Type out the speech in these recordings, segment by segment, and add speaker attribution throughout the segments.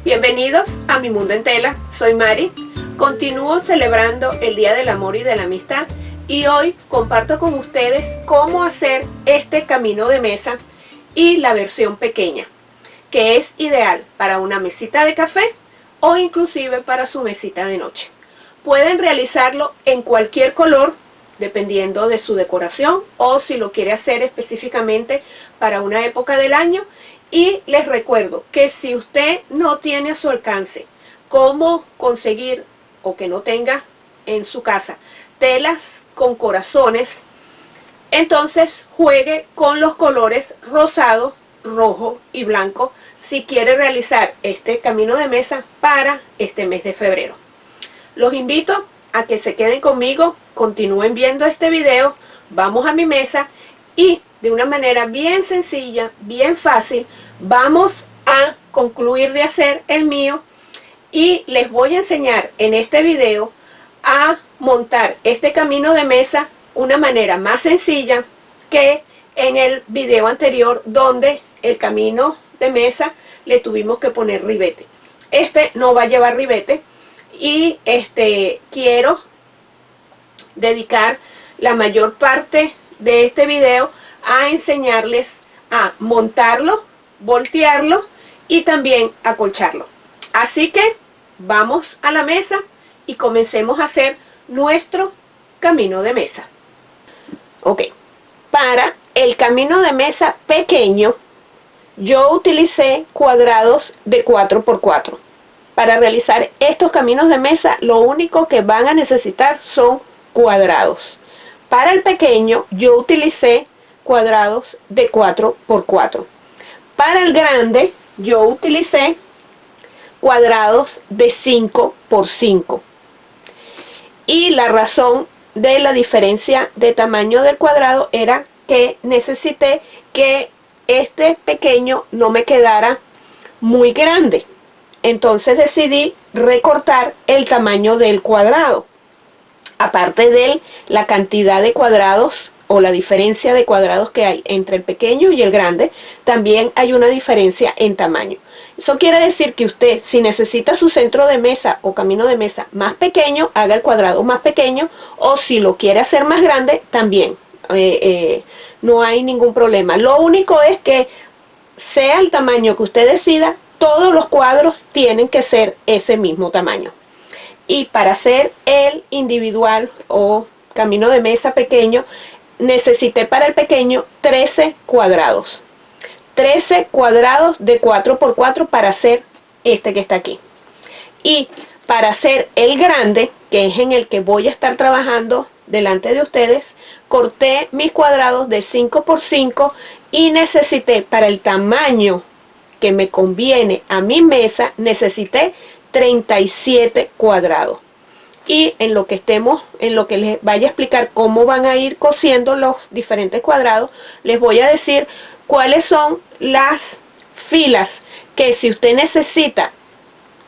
Speaker 1: Bienvenidos a Mi Mundo en Tela, soy Mari. Continúo celebrando el Día del Amor y de la Amistad y hoy comparto con ustedes cómo hacer este camino de mesa y la versión pequeña, que es ideal para una mesita de café o inclusive para su mesita de noche. Pueden realizarlo en cualquier color dependiendo de su decoración o si lo quiere hacer específicamente para una época del año. Y les recuerdo que si usted no tiene a su alcance cómo conseguir o que no tenga en su casa telas con corazones, entonces juegue con los colores rosado, rojo y blanco si quiere realizar este camino de mesa para este mes de febrero. Los invito a que se queden conmigo, continúen viendo este video, vamos a mi mesa y de una manera bien sencilla, bien fácil, vamos a concluir de hacer el mío y les voy a enseñar en este video a montar este camino de mesa una manera más sencilla que en el video anterior donde el camino de mesa le tuvimos que poner ribete. Este no va a llevar ribete y quiero dedicar la mayor parte de este video a enseñarles a montarlo, voltearlo y también acolcharlo. Así que vamos a la mesa y comencemos a hacer nuestro camino de mesa. Ok, para el camino de mesa pequeño yo utilicé cuadrados de 4×4. Para realizar estos caminos de mesa lo único que van a necesitar son cuadrados. Para el pequeño yo utilicé cuadrados de 4×4. Para el grande yo utilicé cuadrados de 5×5. Y la razón de la diferencia de tamaño del cuadrado era que necesité que este pequeño no me quedara muy grande. Entonces decidí recortar el tamaño del cuadrado. Aparte de la cantidad de cuadrados o la diferencia de cuadrados que hay entre el pequeño y el grande, también hay una diferencia en tamaño. Eso quiere decir que usted, si necesita su centro de mesa o camino de mesa más pequeño, haga el cuadrado más pequeño, o si lo quiere hacer más grande, también. No hay ningún problema. Lo único es que sea el tamaño que usted decida, todos los cuadros tienen que ser ese mismo tamaño. Y para hacer el individual o camino de mesa pequeño, necesité para el pequeño 13 cuadrados. 13 cuadrados de 4×4 para hacer este que está aquí. Y para hacer el grande, que es en el que voy a estar trabajando delante de ustedes, corté mis cuadrados de 5×5 y necesité para el tamaño que me conviene a mi mesa, necesité 37 cuadrados. Y en lo que les vaya a explicar cómo van a ir cosiendo los diferentes cuadrados, les voy a decir cuáles son las filas que si usted necesita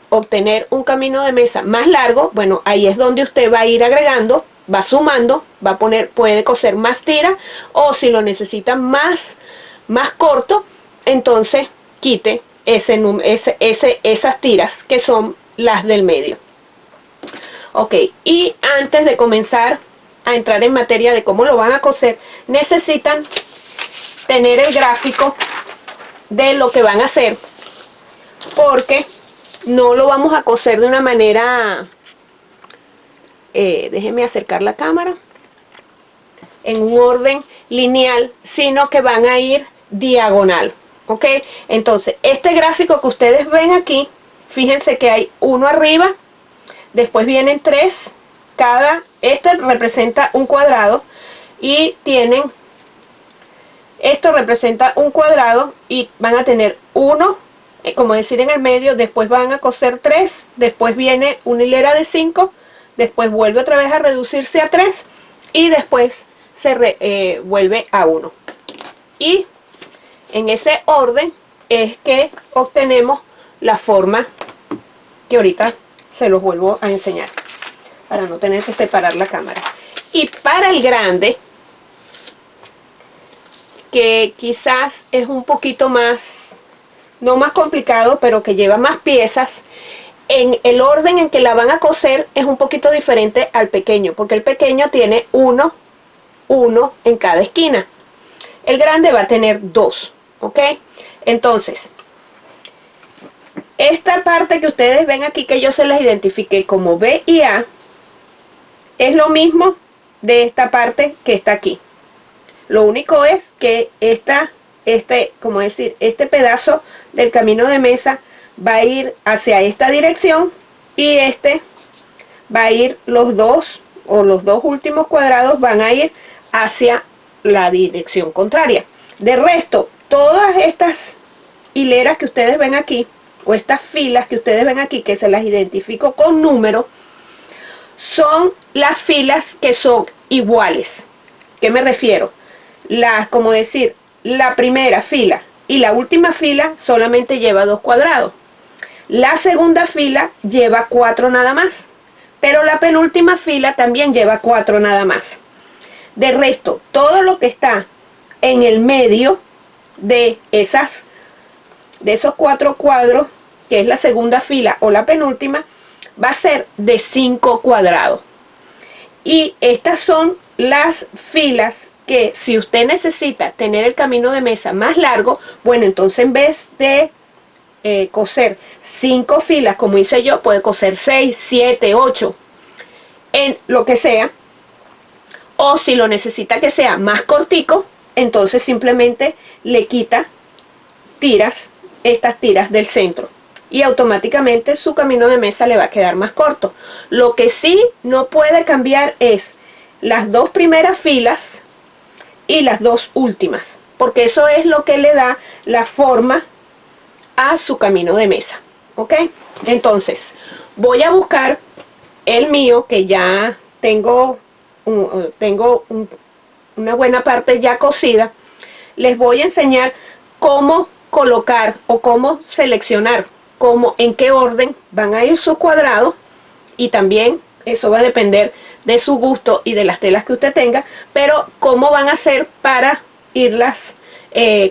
Speaker 1: obtener un camino de mesa más largo, bueno, ahí es donde usted va a ir agregando, va sumando, va a poner, puede coser más tiras, o si lo necesita más corto, entonces quite esas tiras que son las del medio. Ok, y antes de comenzar a entrar en materia de cómo lo van a coser, necesitan tener el gráfico de lo que van a hacer, porque no lo vamos a coser de una manera, déjenme acercar la cámara, en un orden lineal, sino que van a ir diagonal. Ok, entonces este gráfico que ustedes ven aquí, fíjense que hay uno arriba, después vienen 3, este representa un cuadrado y tienen, esto representa un cuadrado y van a tener uno, como decir en el medio, después van a coser 3, después viene una hilera de 5, después vuelve otra vez a reducirse a 3 y después se vuelve a 1. Y en ese orden es que obtenemos la forma que ahorita se los vuelvo a enseñar para no tener que separar la cámara. Y para el grande, que quizás es un poquito más no más complicado, pero que lleva más piezas. En el orden en que la van a coser es un poquito diferente al pequeño, porque el pequeño tiene uno en cada esquina. El grande va a tener 2, ¿ok? Entonces, esta parte que ustedes ven aquí, que yo se las identifiqué como B y A, es lo mismo de esta parte que está aquí. Lo único es que como decir, este pedazo del camino de mesa va a ir hacia esta dirección y este va a ir, los dos últimos cuadrados van a ir hacia la dirección contraria. De resto, todas estas hileras que ustedes ven aquí, o estas filas que ustedes ven aquí, que se las identifico con número, son las filas que son iguales. ¿Qué me refiero? Como decir, la primera fila y la última fila solamente lleva 2 cuadrados. La segunda fila lleva 4 nada más, pero la penúltima fila también lleva 4 nada más. De resto, todo lo que está en el medio de esos 4 cuadros, que es la segunda fila o la penúltima, va a ser de 5 cuadrados. Y estas son las filas que, si usted necesita tener el camino de mesa más largo, bueno, entonces en vez de coser 5 filas como hice yo, puede coser 6, 7, 8, en lo que sea. O si lo necesita que sea más cortico, entonces simplemente le quita estas tiras del centro, y automáticamente su camino de mesa le va a quedar más corto. Lo que sí no puede cambiar es las 2 primeras filas y las 2 últimas, porque eso es lo que le da la forma a su camino de mesa, ¿ok? Entonces voy a buscar el mío, que ya tengo una buena parte ya cosida. Les voy a enseñar cómo colocar o cómo seleccionar, en qué orden van a ir sus cuadrados, y también eso va a depender de su gusto y de las telas que usted tenga, pero cómo van a hacer para irlas,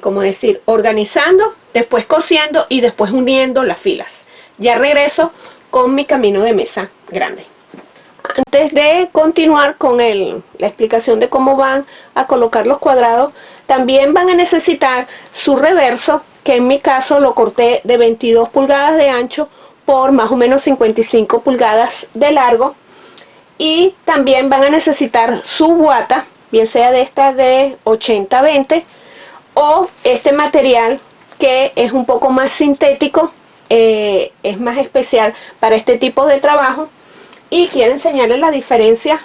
Speaker 1: como decir, organizando, después cosiendo y después uniendo las filas. Ya regreso con mi camino de mesa grande. Antes de continuar con la explicación de cómo van a colocar los cuadrados, también van a necesitar su reverso, que en mi caso lo corté de 22 pulgadas de ancho por más o menos 55 pulgadas de largo. Y también van a necesitar su guata, bien sea de esta de 80-20 o este material que es un poco más sintético, es más especial para este tipo de trabajo. Y quiero enseñarles la diferencia,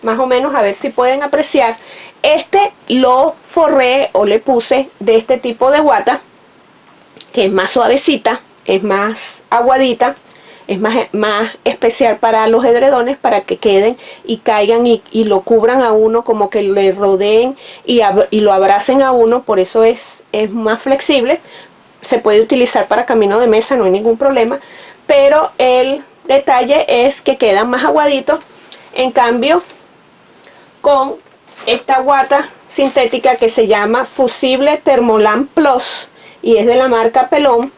Speaker 1: más o menos, a ver si pueden apreciar. Este lo forré o le puse de este tipo de guata, que es más suavecita, es más aguadita, es más especial para los edredones, para que queden y caigan y lo cubran a uno, como que le rodeen y lo abracen a uno. Por eso es más flexible. Se puede utilizar para camino de mesa, no hay ningún problema, pero el detalle es que quedan más aguaditos. En cambio, con esta guata sintética que se llama Fusible Thermolam Plus y es de la marca Pelón,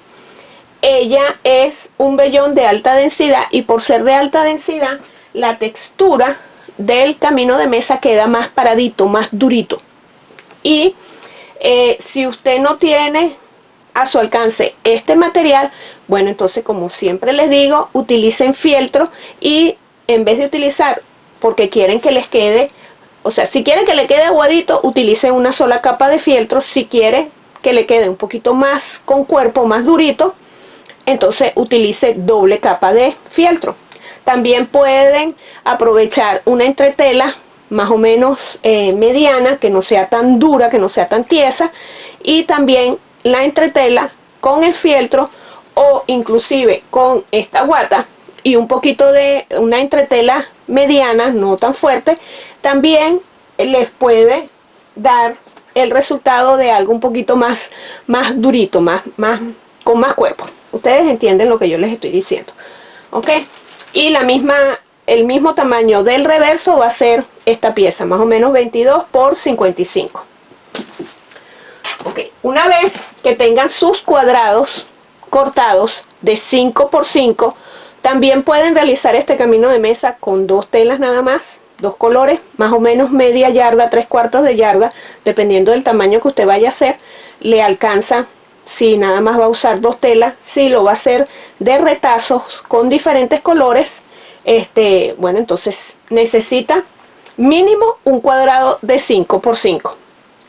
Speaker 1: ella es un vellón de alta densidad, y por ser de alta densidad, la textura del camino de mesa queda más paradito, más durito. Y si usted no tiene a su alcance este material, bueno, entonces, como siempre les digo, utilicen fieltro, y en vez de utilizar, porque quieren que les quede, o sea, si quieren que le quede aguadito, utilicen una sola capa de fieltro. Si quiere que le quede un poquito más con cuerpo, más durito, entonces utilice doble capa de fieltro. También pueden aprovechar una entretela más o menos mediana, que no sea tan dura, que no sea tan tiesa, y también la entretela con el fieltro, o inclusive con esta guata y un poquito de una entretela mediana, no tan fuerte, también les puede dar el resultado de algo un poquito más durito, con más cuerpo. Ustedes entienden lo que yo les estoy diciendo, ¿ok? Y el mismo tamaño del reverso va a ser esta pieza, más o menos 22 por 55. Ok, una vez que tengan sus cuadrados cortados de 5 por 5, también pueden realizar este camino de mesa con 2 telas nada más, 2 colores, más o menos media yarda, 3/4 de yarda, dependiendo del tamaño que usted vaya a hacer. Le alcanza si nada más va a usar 2 telas. Si lo va a hacer de retazos con diferentes colores, bueno, entonces necesita mínimo un cuadrado de 5 por 5.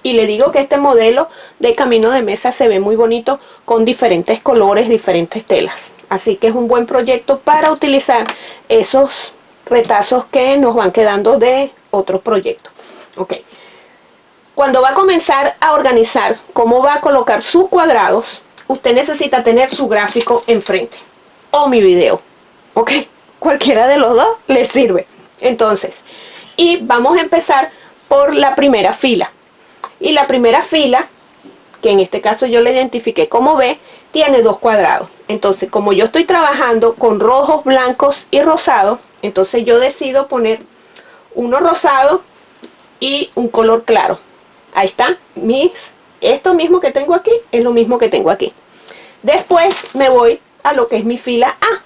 Speaker 1: Y le digo que este modelo de camino de mesa se ve muy bonito con diferentes colores, diferentes telas. Así que es un buen proyecto para utilizar esos retazos que nos van quedando de otros proyectos. Ok. Cuando va a comenzar a organizar cómo va a colocar sus cuadrados, usted necesita tener su gráfico enfrente o mi video. Ok. Cualquiera de los dos le sirve. Entonces, y vamos a empezar por la primera fila. Y la primera fila, que en este caso yo la identifiqué como B, tiene 2 cuadrados. Entonces, como yo estoy trabajando con rojos, blancos y rosados, entonces yo decido poner uno rosado y un color claro. Ahí está, esto mismo que tengo aquí es lo mismo que tengo aquí. Después me voy a lo que es mi fila A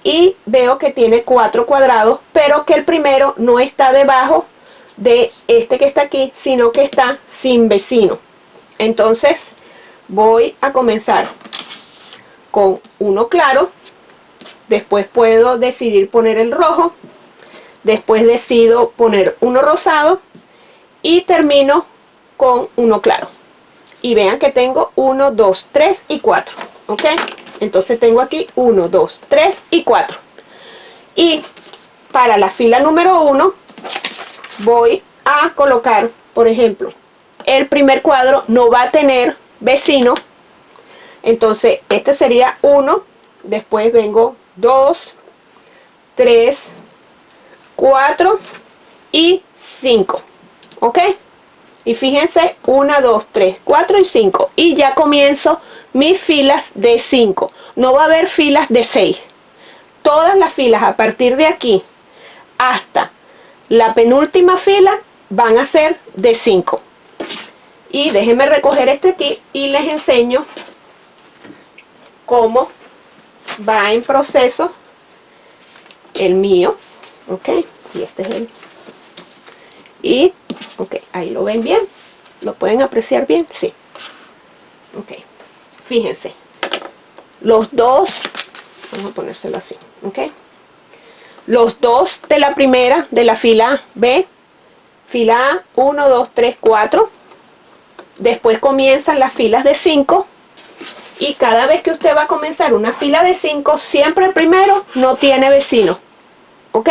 Speaker 1: y veo que tiene 4 cuadrados, pero que el primero no está debajo de este que está aquí, sino que está sin vecino. Entonces voy a comenzar con uno claro, después puedo decidir poner el rojo, después decido poner uno rosado y termino con uno claro. Y vean que tengo 1, 2, 3 y 4. ¿Ok? Entonces tengo aquí 1, 2, 3 y 4. Y para la fila número 1 voy a colocar, por ejemplo, el primer cuadro no va a tener vecino. Entonces este sería 1, después vengo 2, 3, 4 y 5. ¿Ok? Y fíjense, 1, 2, 3, 4 y 5. Y ya comienzo mis filas de 5. No va a haber filas de 6. Todas las filas a partir de aquí hasta la penúltima fila van a ser de 5. Y déjenme recoger este aquí y les enseño cómo va en proceso el mío. Ok, y este es el... Y, ok, ahí lo ven bien. ¿Lo pueden apreciar bien? Sí. Ok, fíjense. Los dos, vamos a ponérselo así, ok. Los dos de la primera, de la fila B, fila A, 1, 2, 3, 4. Después comienzan las filas de 5. Y cada vez que usted va a comenzar una fila de 5, siempre el primero no tiene vecino. ¿Ok?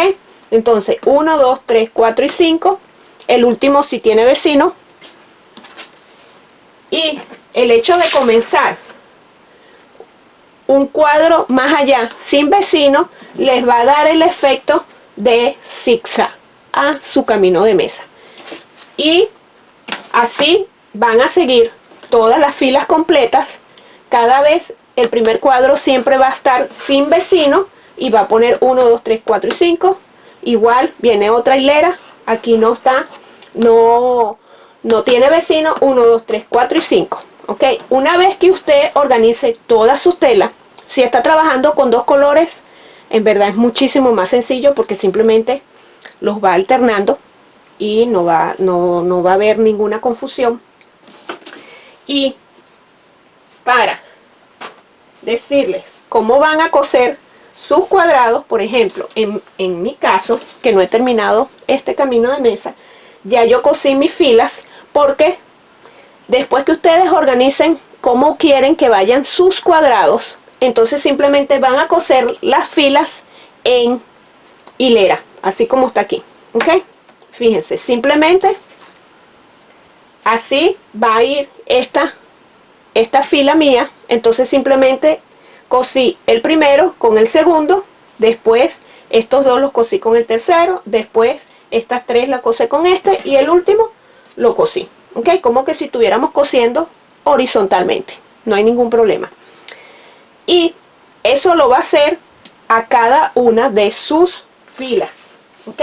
Speaker 1: Entonces, 1, 2, 3, 4 y 5. El último sí tiene vecino. Y el hecho de comenzar un cuadro más allá sin vecino les va a dar el efecto de zigzag a su camino de mesa. Y así van a seguir todas las filas completas. Cada vez el primer cuadro siempre va a estar sin vecino y va a poner 1, 2, 3, 4 y 5. Igual viene otra hilera, aquí no está, no tiene vecino, 1, 2, 3, 4 y 5. ¿Ok? Una vez que usted organice toda su tela, si está trabajando con 2 colores, en verdad es muchísimo más sencillo porque simplemente los va alternando y no va a haber ninguna confusión. Y para decirles cómo van a coser sus cuadrados, por ejemplo, en mi caso, que no he terminado este camino de mesa, ya yo cosí mis filas, porque después que ustedes organicen cómo quieren que vayan sus cuadrados, entonces simplemente van a coser las filas en hilera, así como está aquí. ¿Ok? Fíjense, simplemente así va a ir esta fila mía. Entonces simplemente cosí el primero con el segundo, después estos dos los cosí con el tercero, después estas 3 las cosí con este y el último lo cosí. ¿Ok? Como que si estuviéramos cosiendo horizontalmente, no hay ningún problema. Y eso lo va a hacer a cada una de sus filas. ¿Ok?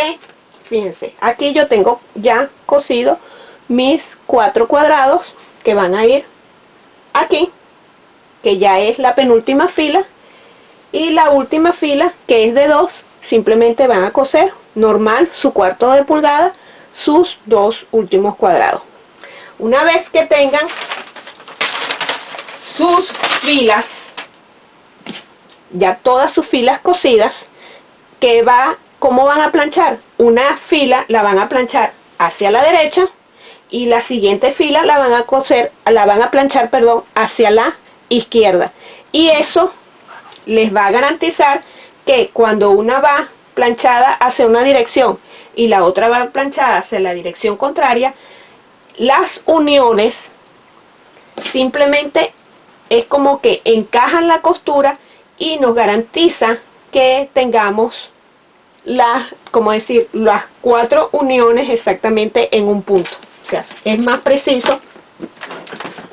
Speaker 1: Fíjense, aquí yo tengo ya cosido mis 4 cuadrados que van a ir aquí, que ya es la penúltima fila, y la última fila, que es de 2, simplemente van a coser normal su cuarto de pulgada, sus 2 últimos cuadrados. Una vez que tengan sus filas, ya todas sus filas cosidas, ¿cómo van a planchar? Una fila la van a planchar hacia la derecha y la siguiente fila la van a planchar, perdón, hacia la izquierda. Y eso les va a garantizar que cuando una va planchada hacia una dirección y la otra va planchada hacia la dirección contraria, las uniones simplemente es como que encajan la costura y nos garantiza que tengamos las 4 uniones exactamente en un punto. O sea, es más preciso,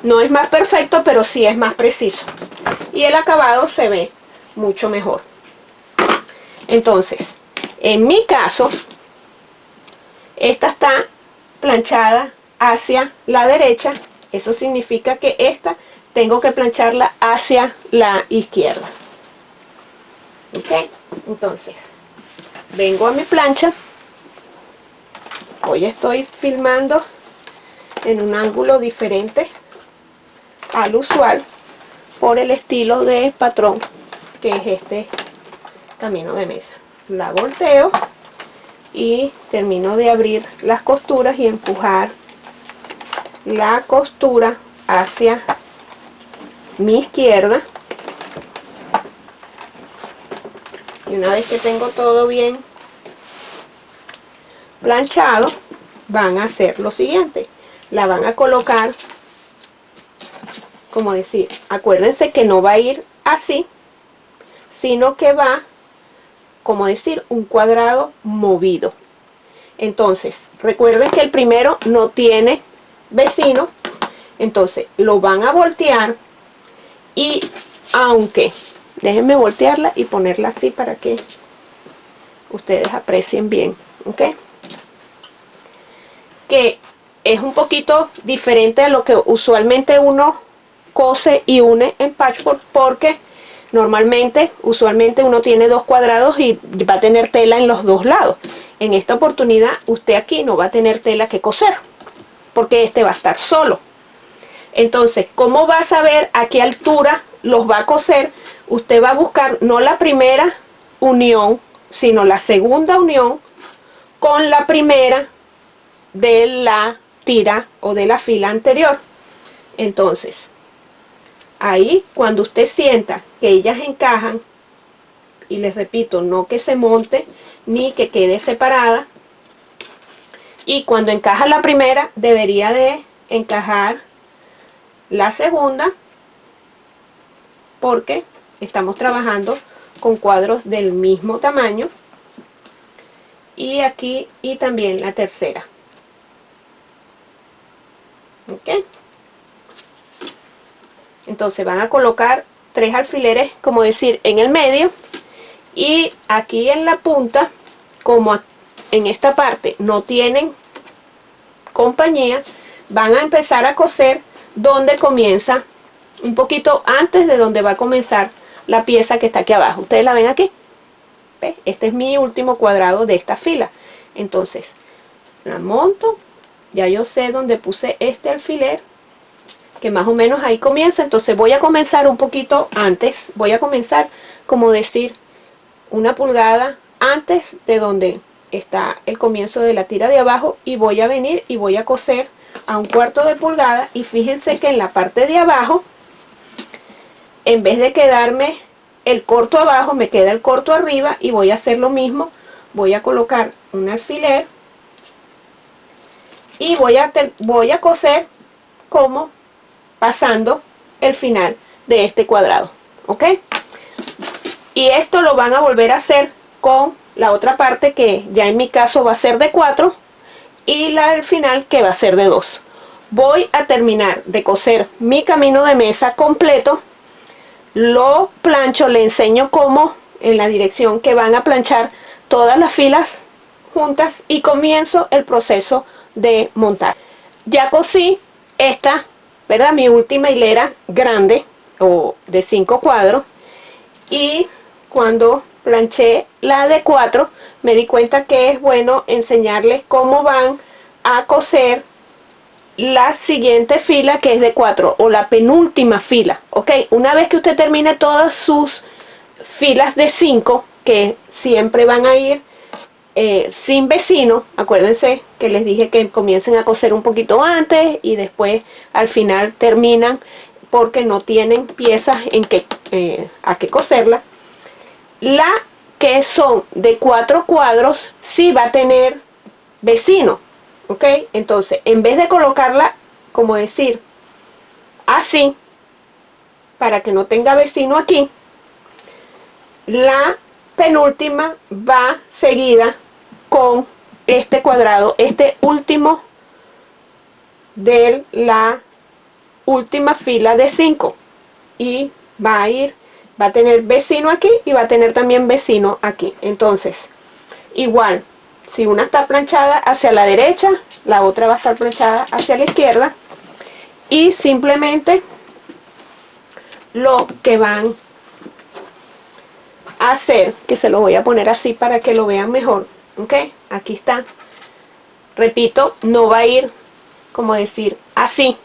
Speaker 1: no es más perfecto, pero sí es más preciso, y el acabado se ve mucho mejor. Entonces, en mi caso, esta está planchada hacia la derecha, eso significa que esta tengo que plancharla hacia la izquierda. ¿Ok? Entonces, vengo a mi plancha. Hoy estoy filmando en un ángulo diferente al usual por el estilo de patrón que es este camino de mesa. La volteo y termino de abrir las costuras y empujar la costura hacia mi izquierda, y una vez que tengo todo bien planchado, van a hacer lo siguiente: la van a colocar, como decir, acuérdense que no va a ir así, sino que va, como decir, un cuadrado movido. Entonces, recuerden que el primero no tiene vecino, entonces lo van a voltear, y aunque, déjenme voltearla y ponerla así para que ustedes aprecien bien, ¿ok? Que es un poquito diferente a lo que usualmente uno cose y une en patchwork, porque normalmente, usualmente uno tiene 2 cuadrados y va a tener tela en los 2 lados. En esta oportunidad, usted aquí no va a tener tela que coser, porque este va a estar solo. Entonces, ¿cómo va a saber a qué altura los va a coser? Usted va a buscar no la primera unión, sino la segunda unión con la primera de la tira o de la fila anterior. Entonces, ahí cuando usted sienta que ellas encajan, y les repito, no que se monte ni que quede separada, y cuando encaja la primera debería de encajar la segunda, porque estamos trabajando con cuadros del mismo tamaño, y aquí, y también la tercera. ¿Ok? Entonces van a colocar 3 alfileres, como decir, en el medio, y aquí en la punta, como en esta parte no tienen compañía, van a empezar a coser donde comienza, un poquito antes de donde va a comenzar la pieza que está aquí abajo. Ustedes la ven aquí. ¿Ve? Este es mi último cuadrado de esta fila. Entonces la monto, ya yo sé dónde puse este alfiler, que más o menos ahí comienza. Entonces voy a comenzar un poquito antes, voy a comenzar, como decir, 1 pulgada antes de donde está el comienzo de la tira de abajo, y voy a venir y voy a coser a 1/4 de pulgada. Y fíjense que en la parte de abajo, en vez de quedarme el corto abajo, me queda el corto arriba, y voy a hacer lo mismo. Voy a colocar un alfiler y voy a coser como pasando el final de este cuadrado, ¿ok? Y esto lo van a volver a hacer con la otra parte, que ya en mi caso va a ser de 4, y la del final, que va a ser de 2. Voy a terminar de coser mi camino de mesa completo, lo plancho, le enseño cómo, en la dirección que van a planchar todas las filas juntas, y comienzo el proceso de montar. Ya cosí esta ¿verdad? Mi última hilera grande o de 5 cuadros, y cuando planché la de 4 me di cuenta que es bueno enseñarles cómo van a coser la siguiente fila, que es de 4, o la penúltima fila, ¿ok? Una vez que usted termine todas sus filas de 5, que siempre van a ir sin vecino, acuérdense que les dije que comiencen a coser un poquito antes y después al final terminan porque no tienen piezas en que, a que coserla. La que son de 4 cuadros sí va a tener vecino, ¿ok? Entonces, en vez de colocarla, como decir, así, para que no tenga vecino aquí, la penúltima va seguida con este cuadrado, este último de la última fila de 5, y va a tener vecino aquí y va a tener también vecino aquí. Entonces, igual, si una está planchada hacia la derecha, la otra va a estar planchada hacia la izquierda, y simplemente lo que van a hacer, que se lo voy a poner así para que lo vean mejor, ok, aquí está, repito, no va a ir como decir así,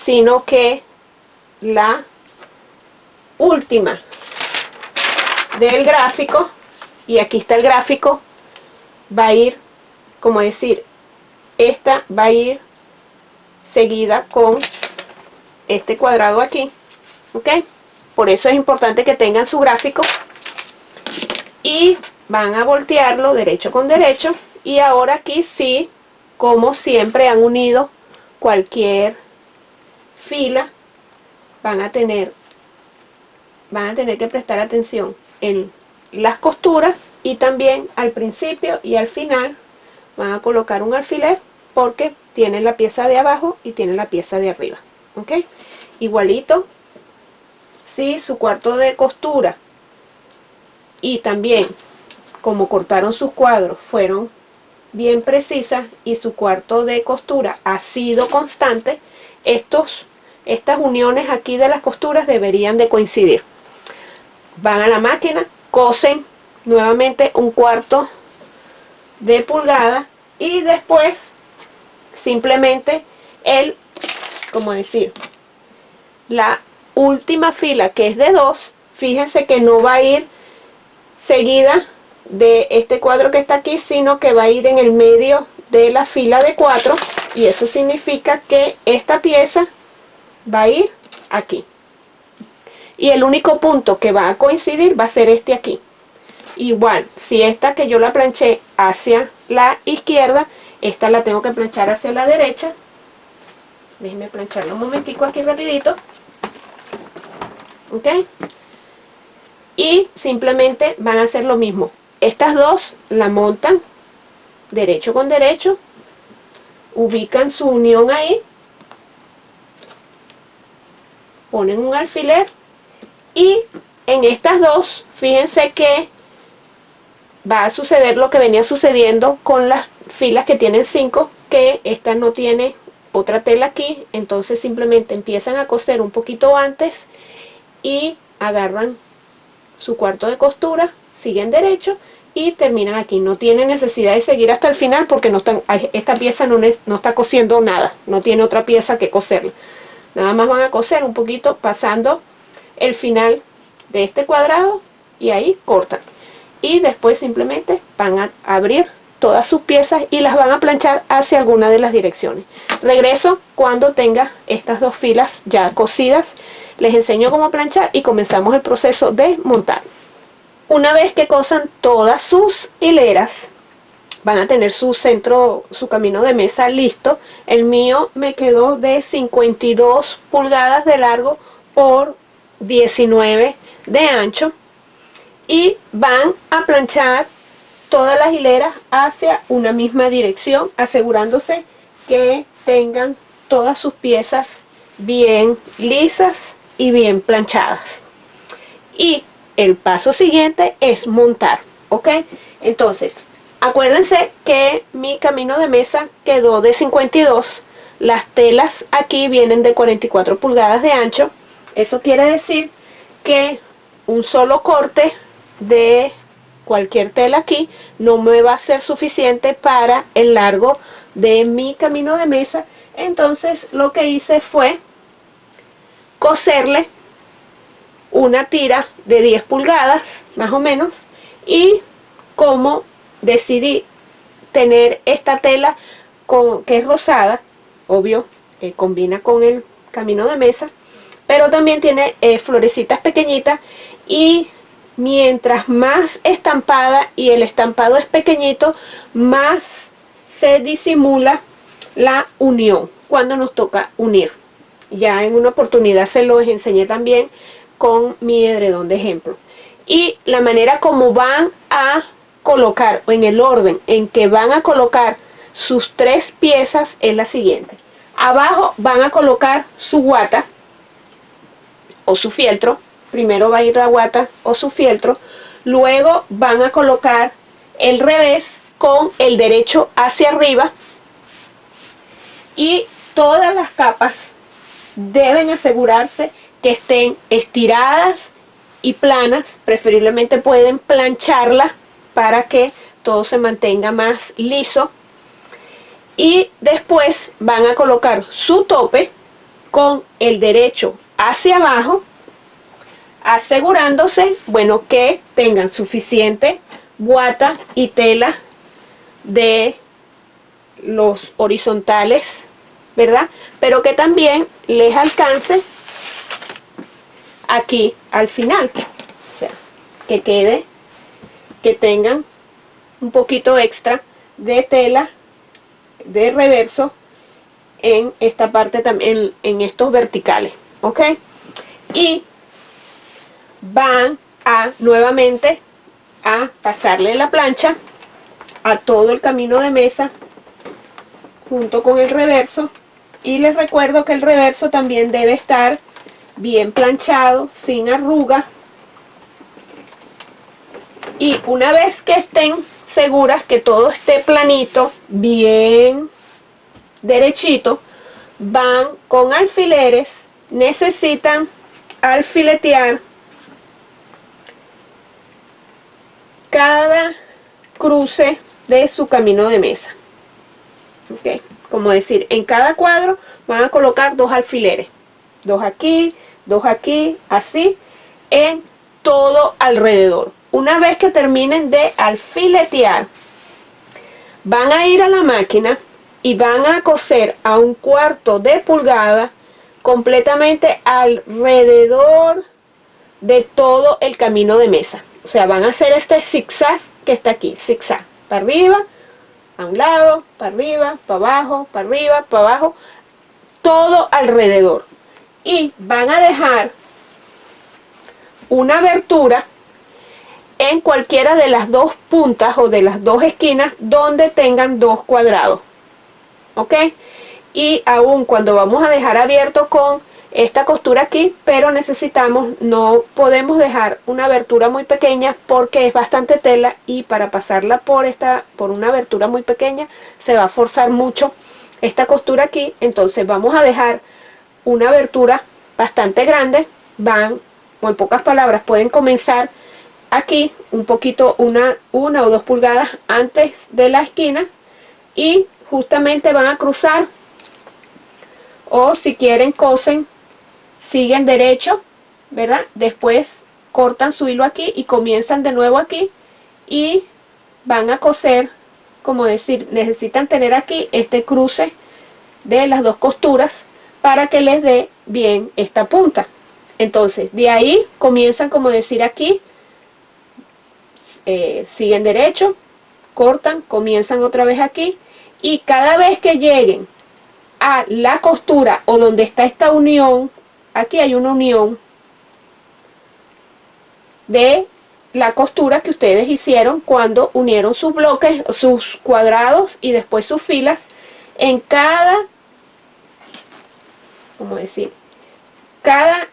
Speaker 1: sino que la última del gráfico, y aquí está el gráfico, va a ir como decir, esta va a ir seguida con este cuadrado aquí, ok, por eso es importante que tengan su gráfico, y van a voltearlo derecho con derecho, y ahora aquí sí, como siempre han unido cualquier fila, van a tener que prestar atención en las costuras, y también al principio y al final van a colocar un alfiler porque tienen la pieza de abajo y tienen la pieza de arriba, ok, igualito. Si su cuarto de costura y también como cortaron sus cuadros fueron bien precisas y su cuarto de costura ha sido constante, estas uniones aquí de las costuras deberían de coincidir. Van a la máquina, cosen nuevamente un cuarto de pulgada, y después simplemente como decir, la última fila, que es de 2, fíjense que no va a ir seguida de este cuadro que está aquí, sino que va a ir en el medio de la fila de 4, y eso significa que esta pieza va a ir aquí, y el único punto que va a coincidir va a ser este aquí. Igual, si esta que yo la planché hacia la izquierda, esta la tengo que planchar hacia la derecha. Déjenme plancharlo un momentico aquí rapidito, ok, y simplemente van a hacer lo mismo. Estas dos la montan derecho con derecho, ubican su unión ahí, ponen un alfiler, y en estas dos fíjense que va a suceder lo que venía sucediendo con las filas que tienen 5, que esta no tiene otra tela aquí, entonces simplemente empiezan a coser un poquito antes y agarran su cuarto de costura, siguen derecho y terminan aquí. No tienen necesidad de seguir hasta el final porque esta pieza no está cosiendo nada, no tiene otra pieza que coserla. Nada más van a coser un poquito pasando el final de este cuadrado y ahí cortan. Y después simplemente van a abrir todas sus piezas y las van a planchar hacia alguna de las direcciones. Regreso cuando tenga estas dos filas ya cosidas, les enseño cómo planchar y comenzamos el proceso de montar. Una vez que cosan todas sus hileras, van a tener su centro, su camino de mesa listo. El mío me quedó de 52 pulgadas de largo por 19 de ancho, y van a planchar todas las hileras hacia una misma dirección, asegurándose que tengan todas sus piezas bien lisas y bien planchadas. Y el paso siguiente es montar, ¿ok? Entonces, acuérdense que mi camino de mesa quedó de 52, las telas aquí vienen de 44 pulgadas de ancho. Eso quiere decir que un solo corte de cualquier tela aquí no me va a ser suficiente para el largo de mi camino de mesa. Entonces lo que hice fue coserle una tira de 10 pulgadas más o menos, y como decidí tener esta tela que es rosada, obvio, combina con el camino de mesa, pero también tiene florecitas pequeñitas, y mientras más estampada y el estampado es pequeñito, más se disimula la unión cuando nos toca unir. Ya en una oportunidad se los enseñé también con mi edredón de ejemplo. Y la manera como van a colocar, o en el orden en que van a colocar sus 3 piezas, es la siguiente. Abajo van a colocar su guata o su fieltro. Primero va a ir la guata o su fieltro, luego van a colocar el revés con el derecho hacia arriba, y todas las capas deben asegurarse que estén estiradas y planas. Preferiblemente pueden plancharla para que todo se mantenga más liso, y después van a colocar su tope con el derecho hacia abajo, asegurándose, bueno, que tengan suficiente guata y tela de los horizontales, ¿verdad? Pero que también les alcance aquí al final, o sea, que tengan un poquito extra de tela de reverso en esta parte también, en estos verticales, ¿ok? Y van a nuevamente a pasarle la plancha a todo el camino de mesa junto con el reverso, y les recuerdo que el reverso también debe estar bien planchado, sin arruga. Y una vez que estén seguras que todo esté planito, bien derechito, van con alfileres, necesitan alfiletear cada cruce de su camino de mesa. ¿Okay? Como decir, en cada cuadro van a colocar 2 alfileres, 2 aquí, 2 aquí, así, en todo alrededor. Una vez que terminen de alfiletear, van a ir a la máquina y van a coser a 1/4 de pulgada completamente alrededor de todo el camino de mesa. O sea, van a hacer este zigzag que está aquí, zigzag, para arriba, a un lado, para arriba, para abajo, para arriba, para abajo, todo alrededor. Y van a dejar una abertura en cualquiera de las 2 puntas o de las 2 esquinas donde tengan 2 cuadrados, ¿ok? Y aún cuando vamos a dejar abierto con esta costura aquí, pero necesitamos, no podemos dejar una abertura muy pequeña porque es bastante tela, y para pasarla por una abertura muy pequeña se va a forzar mucho esta costura aquí. Entonces vamos a dejar una abertura bastante grande. Van, o en pocas palabras, pueden comenzar aquí un poquito, una o 2 pulgadas antes de la esquina, y justamente van a cruzar, o si quieren cosen, siguen derecho, ¿verdad? Después cortan su hilo aquí y comienzan de nuevo aquí, y van a coser, como decir, necesitan tener aquí este cruce de las 2 costuras para que les dé bien esta punta. Entonces de ahí comienzan, como decir, aquí, siguen derecho, cortan, comienzan otra vez aquí, y cada vez que lleguen a la costura o donde está esta unión, aquí hay una unión de la costura que ustedes hicieron cuando unieron sus bloques, sus cuadrados y después sus filas. En cada, ¿cómo decir?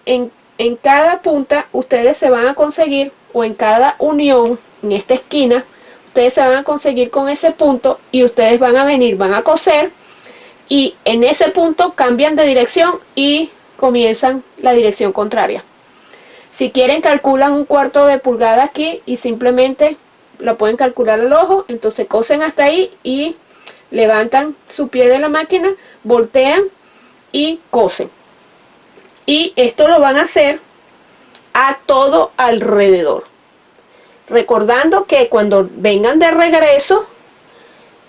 Speaker 1: En cada punta ustedes se van a conseguir, o en cada unión, en esta esquina, ustedes se van a conseguir con ese punto, y ustedes van a venir, van a coser y en ese punto cambian de dirección y comienzan la dirección contraria. Si quieren calculan 1/4 de pulgada aquí y simplemente la pueden calcular al ojo, entonces cosen hasta ahí y levantan su pie de la máquina, voltean y cosen. Y esto lo van a hacer a todo alrededor. Recordando que cuando vengan de regreso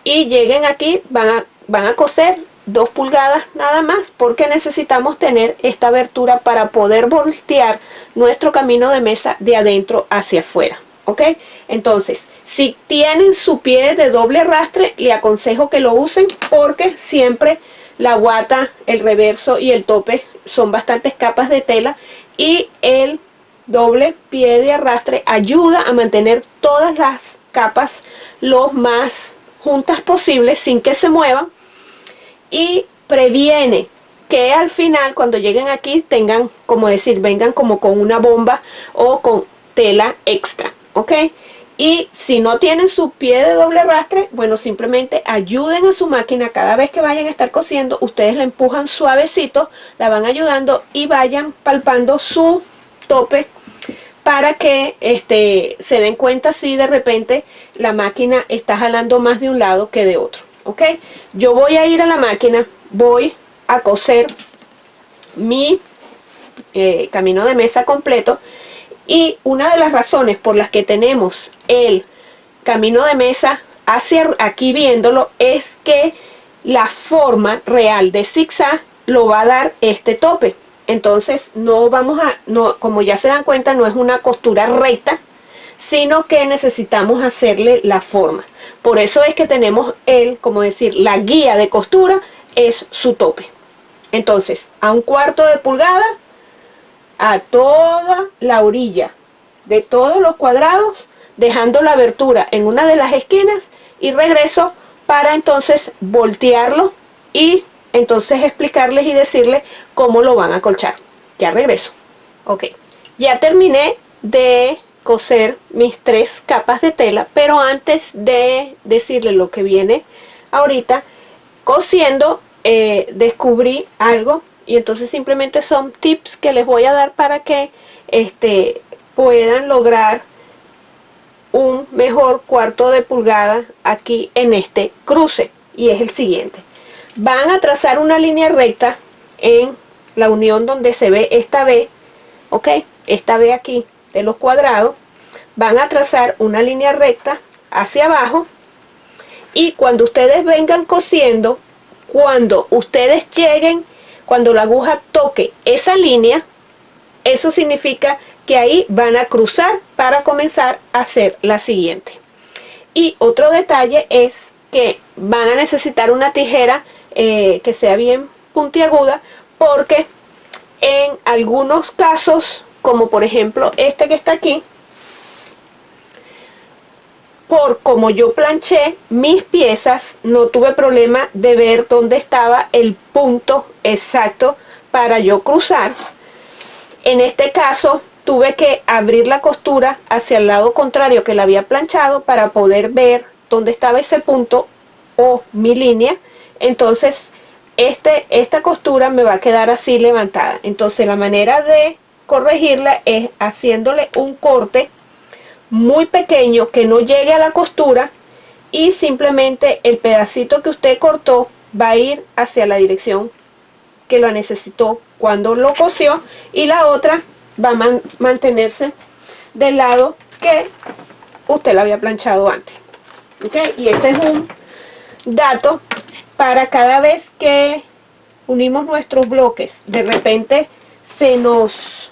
Speaker 1: y lleguen aquí van a coser 2 pulgadas nada más, porque necesitamos tener esta abertura para poder voltear nuestro camino de mesa de adentro hacia afuera, ¿ok? Entonces, si tienen su pie de doble arrastre, le aconsejo que lo usen, porque siempre la guata, el reverso y el tope son bastantes capas de tela, y el doble pie de arrastre ayuda a mantener todas las capas lo más juntas posibles sin que se muevan, y previene que al final cuando lleguen aquí tengan, como decir, vengan como con una bomba o con tela extra, ¿ok? Y si no tienen su pie de doble arrastre, bueno, simplemente ayuden a su máquina. Cada vez que vayan a estar cosiendo, ustedes la empujan suavecito, la van ayudando y vayan palpando su tope para que se den cuenta si de repente la máquina está jalando más de un lado que de otro, ¿ok? Yo voy a ir a la máquina, voy a coser mi camino de mesa completo, y una de las razones por las que tenemos el camino de mesa hacia aquí viéndolo es que la forma real de zigzag lo va a dar este tope. Entonces como ya se dan cuenta, no es una costura recta, sino que necesitamos hacerle la forma. Por eso es que tenemos como decir, la guía de costura es su tope. Entonces, a 1/4 de pulgada, a toda la orilla de todos los cuadrados, dejando la abertura en una de las esquinas, y regreso para entonces voltearlo y entonces explicarles y decirles cómo lo van a acolchar. Ya regreso. Ok, ya terminé de coser mis 3 capas de tela, pero antes de decirles lo que viene ahorita cosiendo, descubrí algo, y entonces simplemente son tips que les voy a dar para que puedan lograr un mejor 1/4 de pulgada aquí en este cruce, y es el siguiente. Van a trazar una línea recta en la unión donde se ve esta B, ok, esta B aquí de los cuadrados. Van a trazar una línea recta hacia abajo, y cuando ustedes vengan cosiendo, cuando ustedes lleguen, cuando la aguja toque esa línea, eso significa que ahí van a cruzar para comenzar a hacer la siguiente. Y otro detalle es que van a necesitar una tijera que sea bien puntiaguda, porque en algunos casos, como por ejemplo este que está aquí, como yo planché mis piezas, no tuve problema de ver dónde estaba el punto exacto para yo cruzar. En este caso tuve que abrir la costura hacia el lado contrario que la había planchado para poder ver dónde estaba ese punto o mi línea. Entonces esta costura me va a quedar así levantada. Entonces la manera de corregirla es haciéndole un corte muy pequeño que no llegue a la costura, y simplemente el pedacito que usted cortó va a ir hacia la dirección que lo necesitó cuando lo cosió, y la otra va a mantenerse del lado que usted la había planchado antes, ¿okay? Y este es un dato para cada vez que unimos nuestros bloques, de repente se nos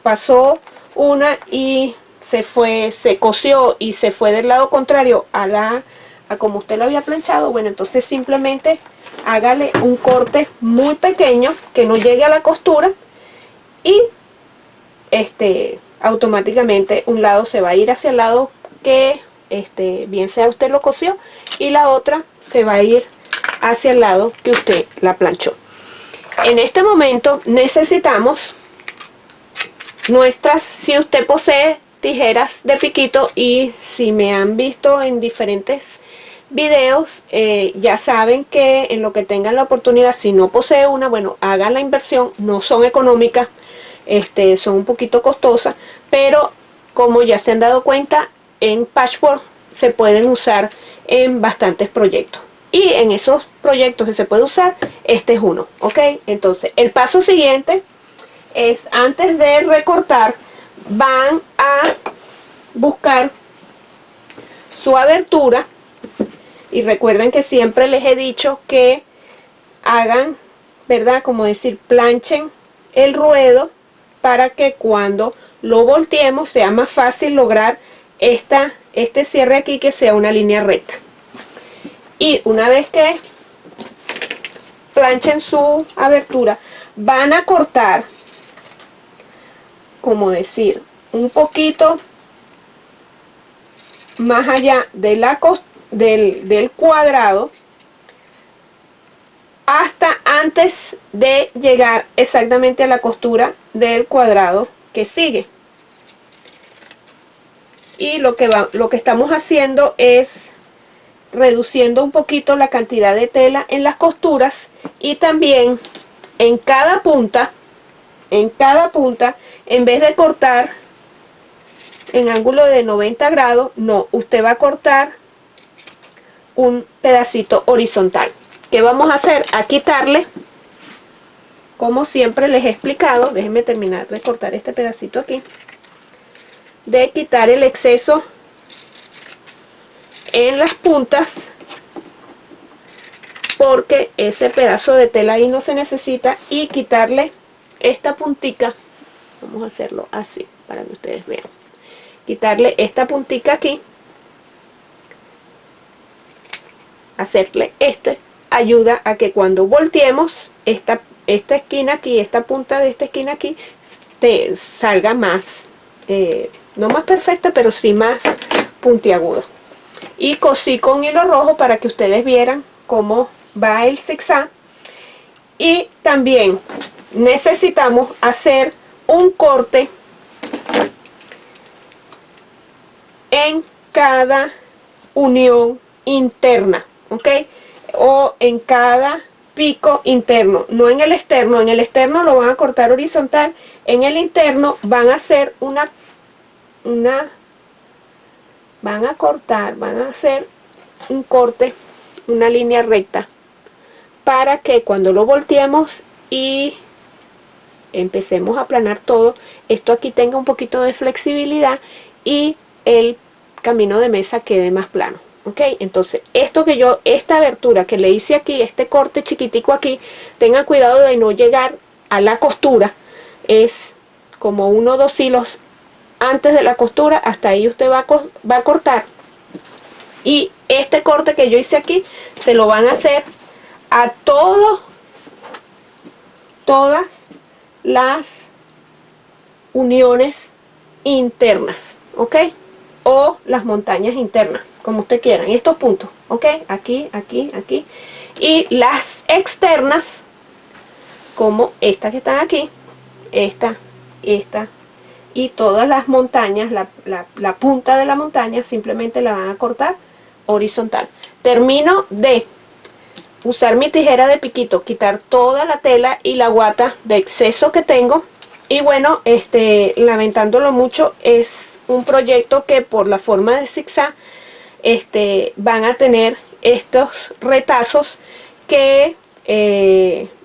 Speaker 1: pasó una y se cosió y se fue del lado contrario a como usted lo había planchado. Bueno, entonces simplemente hágale un corte muy pequeño que no llegue a la costura, y automáticamente un lado se va a ir hacia el lado que bien sea usted lo cosió, y la otra se va a ir hacia el lado que usted la planchó. En este momento necesitamos si usted posee tijeras de piquito, y si me han visto en diferentes videos, ya saben que en lo que tengan la oportunidad, si no posee una, bueno, hagan la inversión. No son económicas, son un poquito costosas, pero como ya se han dado cuenta, en Patchwork se pueden usar en bastantes proyectos, y en esos proyectos que se puede usar, este es uno, ¿ok? Entonces el paso siguiente es, antes de recortar, van a buscar su abertura, y recuerden que siempre les he dicho que hagan, ¿verdad? Como decir, planchen el ruedo para que cuando lo volteemos sea más fácil lograr este cierre aquí, que sea una línea recta. Y una vez que planchen su abertura, van a cortar, como decir, un poquito más allá de del cuadrado, hasta antes de llegar exactamente a la costura del cuadrado que sigue. Y lo que estamos haciendo es reduciendo un poquito la cantidad de tela en las costuras, y también en cada punta, en vez de cortar en ángulo de 90 grados, no, usted va a cortar un pedacito horizontal. ¿Qué vamos a hacer? A quitarle, como siempre les he explicado, déjenme terminar de cortar este pedacito aquí, de quitar el exceso en las puntas, porque ese pedazo de tela ahí no se necesita, y quitarle esta puntica. Vamos a hacerlo así para que ustedes vean. Quitarle esta puntica aquí, hacerle ayuda a que cuando volteemos esta esquina aquí, esta punta de esta esquina aquí, salga más, no más perfecta, pero sí más puntiaguda. Y cosí con hilo rojo para que ustedes vieran cómo va el zigzag. Y también necesitamos hacer un corte en cada unión interna, ¿ok? O en cada pico interno, no en el externo. En el externo lo van a cortar horizontal, en el interno van a hacer van a hacer un corte, una línea recta, para que cuando lo volteemos y empecemos a aplanar todo, esto aquí tenga un poquito de flexibilidad y el camino de mesa quede más plano, ¿ok? Entonces esta abertura que le hice aquí, este corte chiquitico aquí, tengan cuidado de no llegar a la costura, es como 1 o 2 hilos antes de la costura, hasta ahí usted va a cortar. Y este corte que yo hice aquí, se lo van a hacer a todas las uniones internas, ¿ok? O las montañas internas, como usted quiera, en estos puntos, ¿ok? Aquí, aquí, aquí. Y las externas, como estas que están aquí, esta, y todas las montañas, la punta de la montaña, simplemente la van a cortar horizontal. Termino de usar mi tijera de piquito, quitar toda la tela y la guata de exceso que tengo. Y bueno, lamentándolo mucho, es un proyecto que por la forma de zigzag van a tener estos retazos que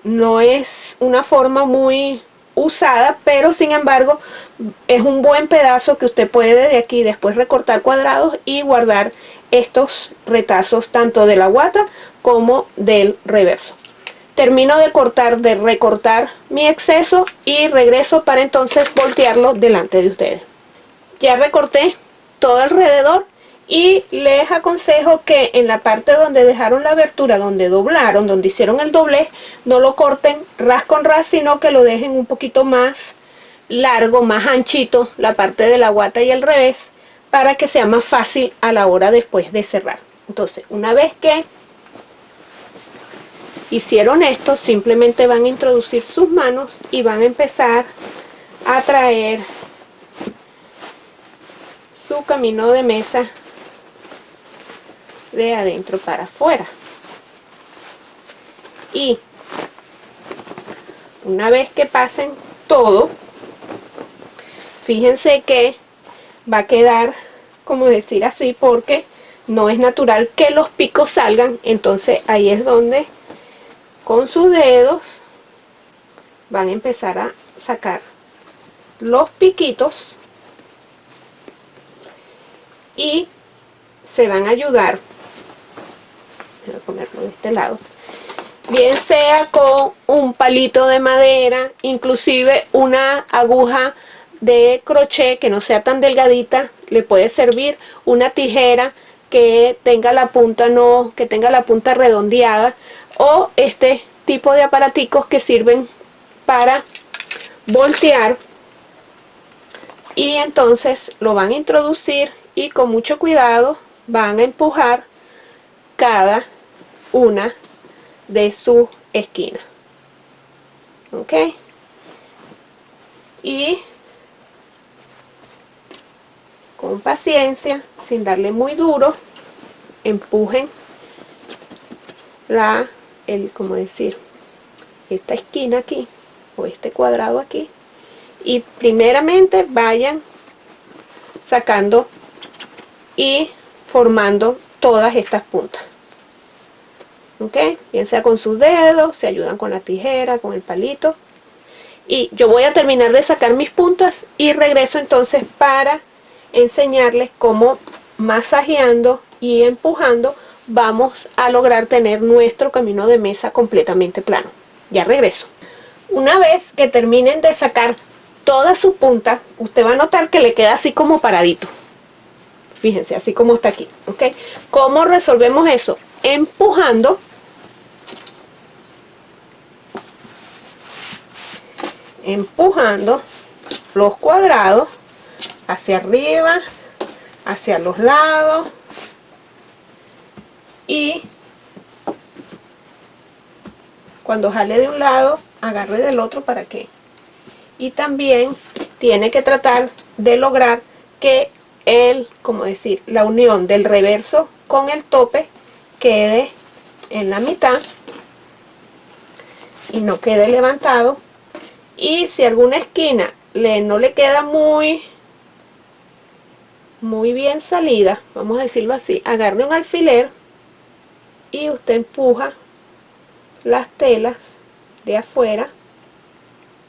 Speaker 1: no es una forma muy usada, pero sin embargo es un buen pedazo que usted puede de aquí después recortar cuadrados y guardar estos retazos tanto de la guata como del reverso. Termino de recortar mi exceso y regreso para entonces voltearlo delante de ustedes. Ya recorté todo alrededor y les aconsejo que en la parte donde dejaron la abertura, donde doblaron, donde hicieron el doblez, no lo corten ras con ras, sino que lo dejen un poquito más largo, más anchito, la parte de la guata y el revés, para que sea más fácil a la hora después de cerrar. Entonces, una vez que hicieron esto, simplemente van a introducir sus manos y van a empezar a traer su camino de mesa de adentro para afuera. Y una vez que pasen todo, fíjense que va a quedar, como decir así, porque no es natural que los picos salgan. Entonces ahí es donde con sus dedos van a empezar a sacar los piquitos y se van a ayudar. Voy a ponerlo de este lado, bien sea con un palito de madera, inclusive una aguja de crochet que no sea tan delgadita, le puede servir, una tijera que tenga la punta redondeada, o este tipo de aparaticos que sirven para voltear. Y entonces lo van a introducir y con mucho cuidado van a empujar cada una de sus esquinas. ¿Ok? Y con paciencia, sin darle muy duro, empujen como decir, esta esquina aquí, o este cuadrado aquí, y primeramente vayan sacando y formando todas estas puntas. ¿Ok? Bien sea con sus dedos, se ayudan con la tijera, con el palito. Y yo voy a terminar de sacar mis puntas y regreso entonces para enseñarles cómo, masajeando y empujando, vamos a lograr tener nuestro camino de mesa completamente plano. Ya regreso. Una vez que terminen de sacar todas sus puntas, usted va a notar que le queda así como paradito. Fíjense, así como está aquí. ¿Ok? ¿Cómo resolvemos eso? Empujando. Empujando los cuadrados hacia arriba, hacia los lados, y cuando jale de un lado, agarre del otro para que. Y también tiene que tratar de lograr que como decir, la unión del reverso con el tope quede en la mitad y no quede levantado. Y si alguna esquina no le queda muy bien salida, vamos a decirlo así, agarre un alfiler y usted empuja las telas de afuera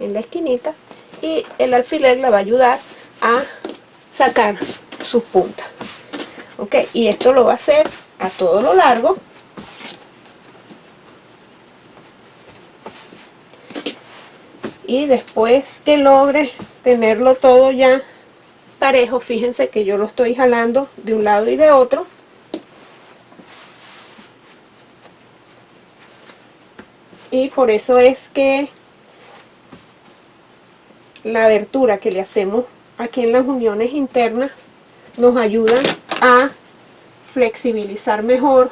Speaker 1: en la esquinita, y el alfiler le va a ayudar a sacar sus puntas. Ok, y esto lo va a hacer a todo lo largo. Y después que logre tenerlo todo ya parejo, fíjense que yo lo estoy jalando de un lado y de otro. Y por eso es que la abertura que le hacemos aquí en las uniones internas nos ayuda a flexibilizar mejor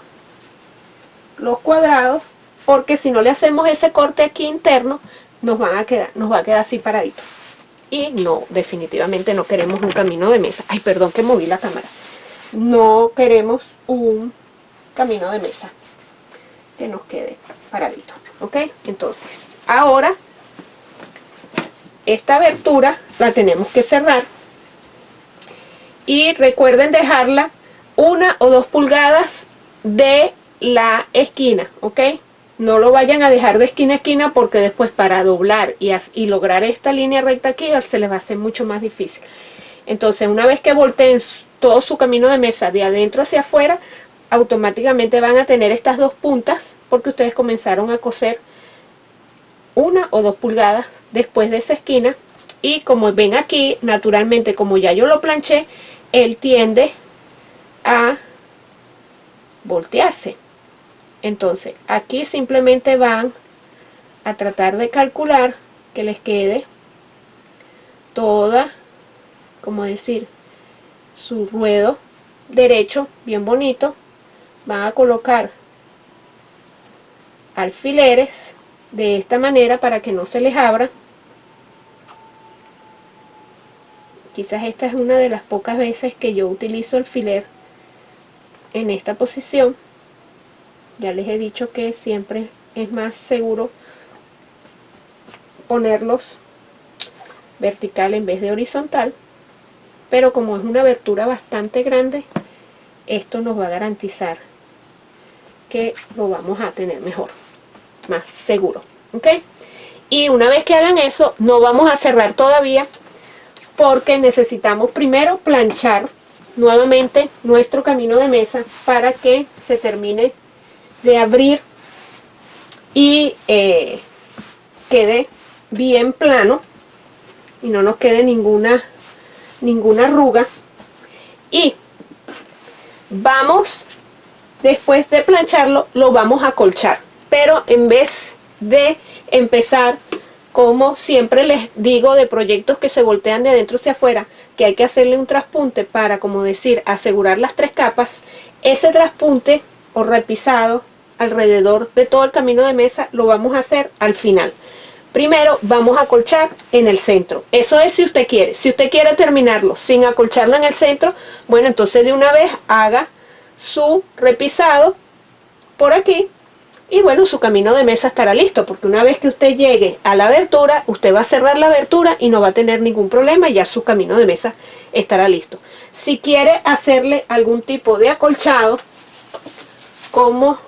Speaker 1: los cuadrados, porque si no le hacemos ese corte aquí interno, nos va a quedar así paradito. Y no, definitivamente no queremos un camino de mesa. Ay, perdón que moví la cámara. No queremos un camino de mesa que nos quede paradito. ¿Ok? Entonces, ahora esta abertura la tenemos que cerrar. Y recuerden dejarla 1 o 2 pulgadas de la esquina. ¿Ok? No lo vayan a dejar de esquina a esquina, porque después para doblar y lograr esta línea recta aquí se les va a hacer mucho más difícil. Entonces, una vez que volteen todo su camino de mesa de adentro hacia afuera, automáticamente van a tener estas 2 puntas, porque ustedes comenzaron a coser 1 o 2 pulgadas después de esa esquina. Y como ven aquí, naturalmente, como ya yo lo planché, él tiende a voltearse. Entonces aquí simplemente van a tratar de calcular que les quede toda, como decir, su ruedo derecho bien bonito. Van a colocar alfileres de esta manera para que no se les abra. Quizás esta es una de las pocas veces que yo utilizo alfiler en esta posición. Ya les he dicho que siempre es más seguro ponerlos vertical en vez de horizontal, pero como es una abertura bastante grande, esto nos va a garantizar que lo vamos a tener mejor, más seguro, ¿ok? Y una vez que hagan eso, no vamos a cerrar todavía, porque necesitamos primero planchar nuevamente nuestro camino de mesa para que se termine de abrir y quede bien plano y no nos quede ninguna arruga. Y vamos, después de plancharlo, lo vamos a acolchar, pero en vez de empezar, como siempre les digo, de proyectos que se voltean de adentro hacia afuera, que hay que hacerle un traspunte para, como decir, asegurar las 3 capas, ese traspunte o repisado alrededor de todo el camino de mesa lo vamos a hacer al final. Primero vamos a acolchar en el centro. Eso es si usted quiere. Si usted quiere terminarlo sin acolcharlo en el centro, bueno, entonces de una vez haga su repisado por aquí y bueno, su camino de mesa estará listo, porque una vez que usted llegue a la abertura, usted va a cerrar la abertura y no va a tener ningún problema, y ya su camino de mesa estará listo. Si quiere hacerle algún tipo de acolchado, como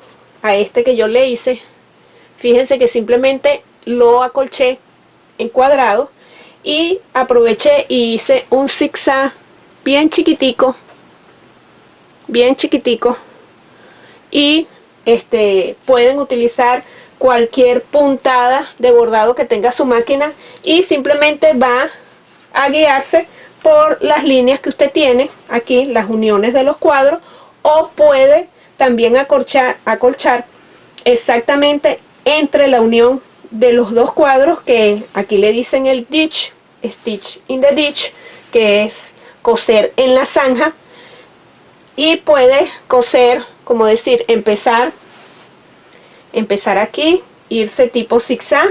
Speaker 1: a este que yo le hice, fíjense que simplemente lo acolché en cuadrado y aproveché y hice un zigzag bien chiquitico y pueden utilizar cualquier puntada de bordado que tenga su máquina y simplemente va a guiarse por las líneas que usted tiene aquí, las uniones de los cuadros, o puede también acolchar exactamente entre la unión de los 2 cuadros, que aquí le dicen el ditch, stitch in the ditch, que es coser en la zanja, y puede coser, como decir, empezar aquí, irse tipo zigzag,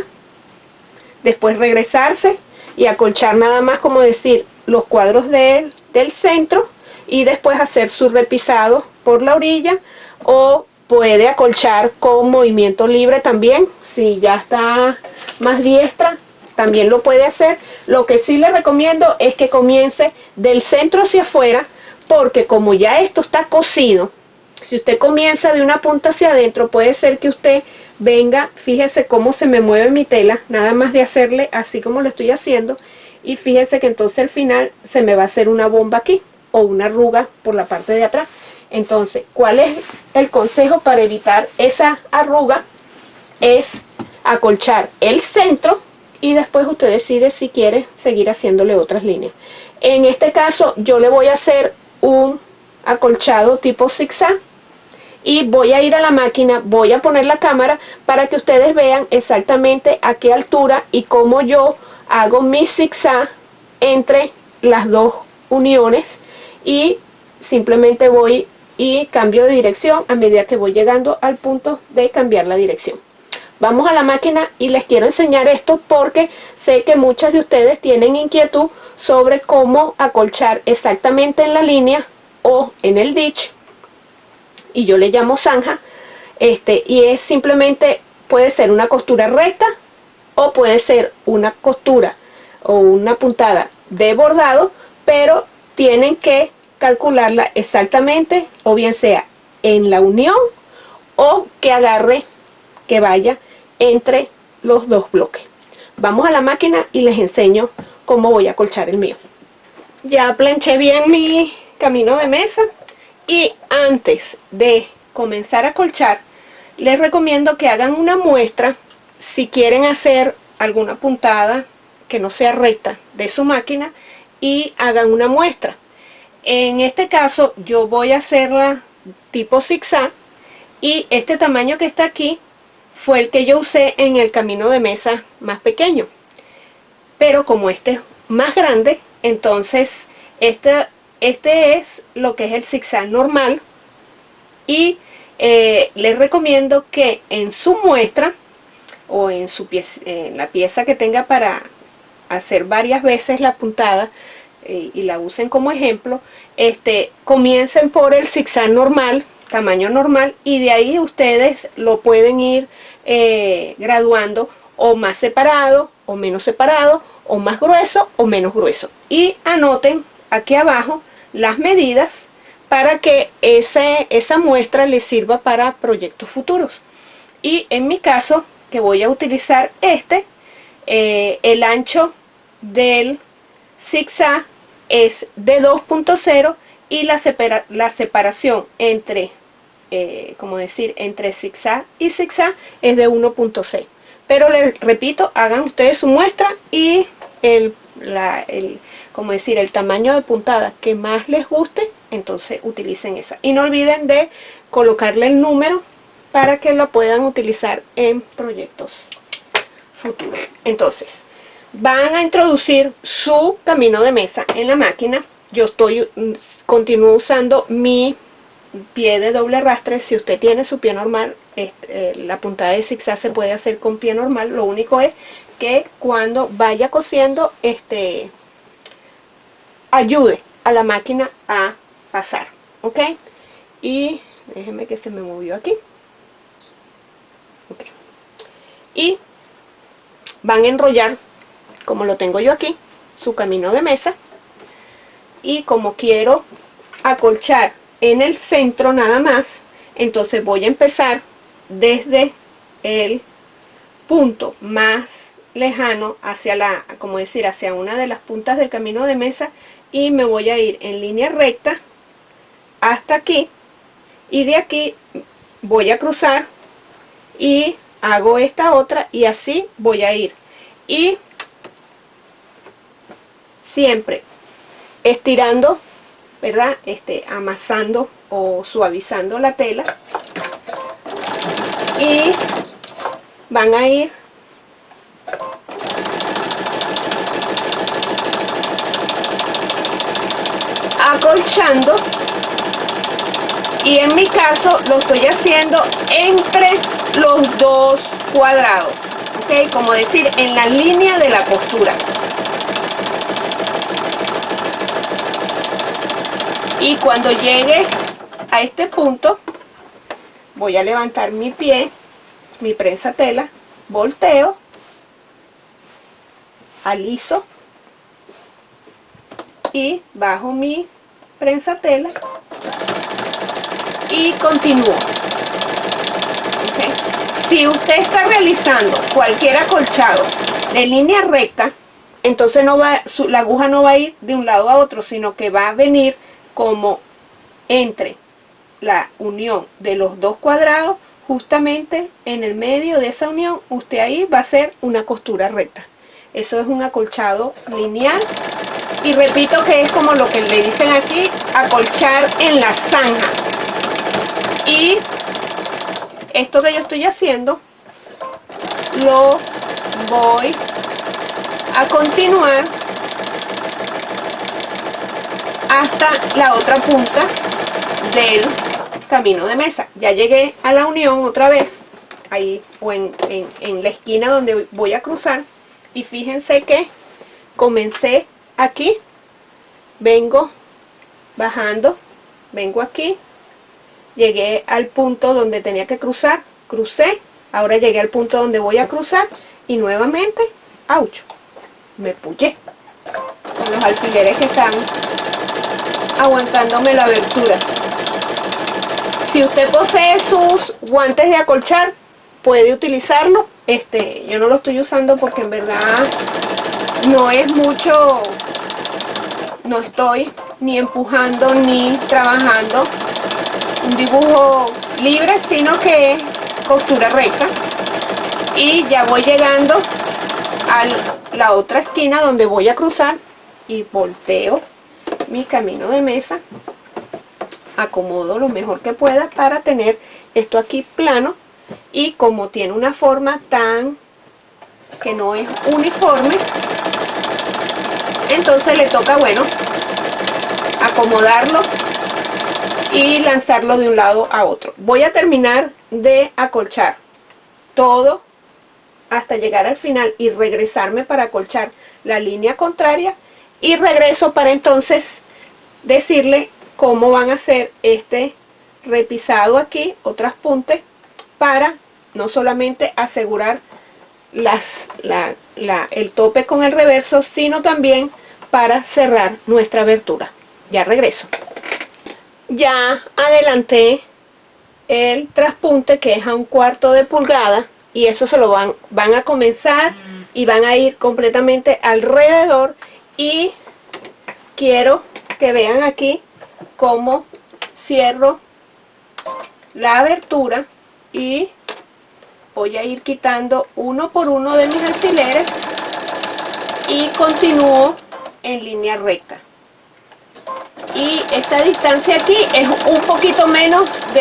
Speaker 1: después regresarse y acolchar nada más, como decir, los cuadros del centro, y después hacer su repisado por la orilla, o puede acolchar con movimiento libre también. Si ya está más diestra, también lo puede hacer. Lo que sí le recomiendo es que comience del centro hacia afuera, porque como ya esto está cosido, si usted comienza de una punta hacia adentro, puede ser que usted venga, fíjese cómo se me mueve mi tela, nada más de hacerle así como lo estoy haciendo, y fíjese que entonces al final se me va a hacer una bomba aquí, o una arruga por la parte de atrás. Entonces, ¿cuál es el consejo para evitar esa arruga? Es acolchar el centro y después usted decide si quiere seguir haciéndole otras líneas. En este caso yo le voy a hacer un acolchado tipo zigzag y voy a ir a la máquina, voy a poner la cámara para que ustedes vean exactamente a qué altura y cómo yo hago mi zigzag entre las 2 uniones, y simplemente voy y cambio de dirección a medida que voy llegando al punto de cambiar la dirección. Vamos a la máquina y les quiero enseñar esto porque sé que muchas de ustedes tienen inquietud sobre cómo acolchar exactamente en la línea o en el ditch, y yo le llamo zanja, y es simplemente, puede ser una costura recta o puede ser una costura o una puntada de bordado, pero tienen que calcularla exactamente, o bien sea en la unión o que agarre, que vaya entre los 2 bloques. Vamos a la máquina y les enseño cómo voy a acolchar el mío. Ya planché bien mi camino de mesa, y antes de comenzar a acolchar les recomiendo que hagan una muestra si quieren hacer alguna puntada que no sea recta de su máquina, y hagan una muestra. En este caso yo voy a hacerla tipo zigzag, y este tamaño que está aquí fue el que yo usé en el camino de mesa más pequeño, pero como este es más grande, entonces este es lo que es el zigzag normal. Y les recomiendo que en su muestra o en la pieza que tenga para hacer varias veces la puntada, y la usen como ejemplo, comiencen por el zigzag normal, tamaño normal, y de ahí ustedes lo pueden ir graduando o más separado o menos separado, o más grueso o menos grueso. Y anoten aquí abajo las medidas para que esa muestra les sirva para proyectos futuros. Y en mi caso, que voy a utilizar el ancho del zigzag es de 2.0 y la separación entre, entre zigzag y zigzag es de 1.6. Pero les repito, hagan ustedes su muestra y el tamaño de puntada que más les guste, entonces utilicen esa. Y no olviden de colocarle el número para que lo puedan utilizar en proyectos futuros. Entonces, van a introducir su camino de mesa en la máquina. Yo continúo usando mi pie de doble arrastre. Si usted tiene su pie normal, la puntada de zigzag se puede hacer con pie normal. Lo único es que cuando vaya cosiendo, ayude a la máquina a pasar, ¿ok? Y déjenme que se me movió aquí. Okay. Y van a enrollar, como lo tengo yo aquí, su camino de mesa. Y como quiero acolchar en el centro nada más, entonces voy a empezar desde el punto más lejano hacia hacia una de las puntas del camino de mesa, y me voy a ir en línea recta hasta aquí, y de aquí voy a cruzar y hago esta otra, y así voy a ir, y siempre estirando, ¿verdad? Amasando o suavizando la tela, y van a ir acolchando, y en mi caso lo estoy haciendo entre los dos cuadrados, ¿ok? Como decir, en la línea de la costura. Y cuando llegue a este punto, voy a levantar mi pie, mi prensa tela, volteo, aliso y bajo mi prensa tela y continúo. ¿Okay? Si usted está realizando cualquier acolchado de línea recta, entonces la aguja no va a ir de un lado a otro, sino que va a venir como entre la unión de los dos cuadrados, justamente en el medio de esa unión, usted ahí va a hacer una costura recta. Eso es un acolchado lineal, y repito que es como lo que le dicen aquí, acolchar en la zanja. Y esto que yo estoy haciendo lo voy a continuar hasta la otra punta del camino de mesa. Ya llegué a la unión otra vez, ahí o en la esquina donde voy a cruzar, y fíjense que comencé aquí, vengo bajando, vengo aquí, llegué al punto donde tenía que cruzar, crucé, ahora llegué al punto donde voy a cruzar, y nuevamente, ¡auch!, me pullé con los alfileres que están aguantándome la abertura. Si usted posee sus guantes de acolchar, puede utilizarlo. Yo no lo estoy usando porque en verdad no es mucho, no estoy ni empujando ni trabajando un dibujo libre, sino que es costura recta. Y ya voy llegando a la otra esquina donde voy a cruzar, y volteo mi camino de mesa, acomodo lo mejor que pueda para tener esto aquí plano, y como tiene una forma que no es uniforme, entonces le toca, bueno, acomodarlo y lanzarlo de un lado a otro. Voy a terminar de acolchar todo hasta llegar al final y regresarme para acolchar la línea contraria, y regreso para entonces decirle cómo van a hacer este repisado aquí o traspunte para no solamente asegurar el tope con el reverso, sino también para cerrar nuestra abertura. Ya regreso. Ya adelanté el traspunte, que es a 1/4 de pulgada, y eso se lo van a comenzar y van a ir completamente alrededor. Y quiero que vean aquí cómo cierro la abertura y voy a ir quitando uno por uno de mis alfileres y continúo en línea recta. Y esta distancia aquí es un poquito menos de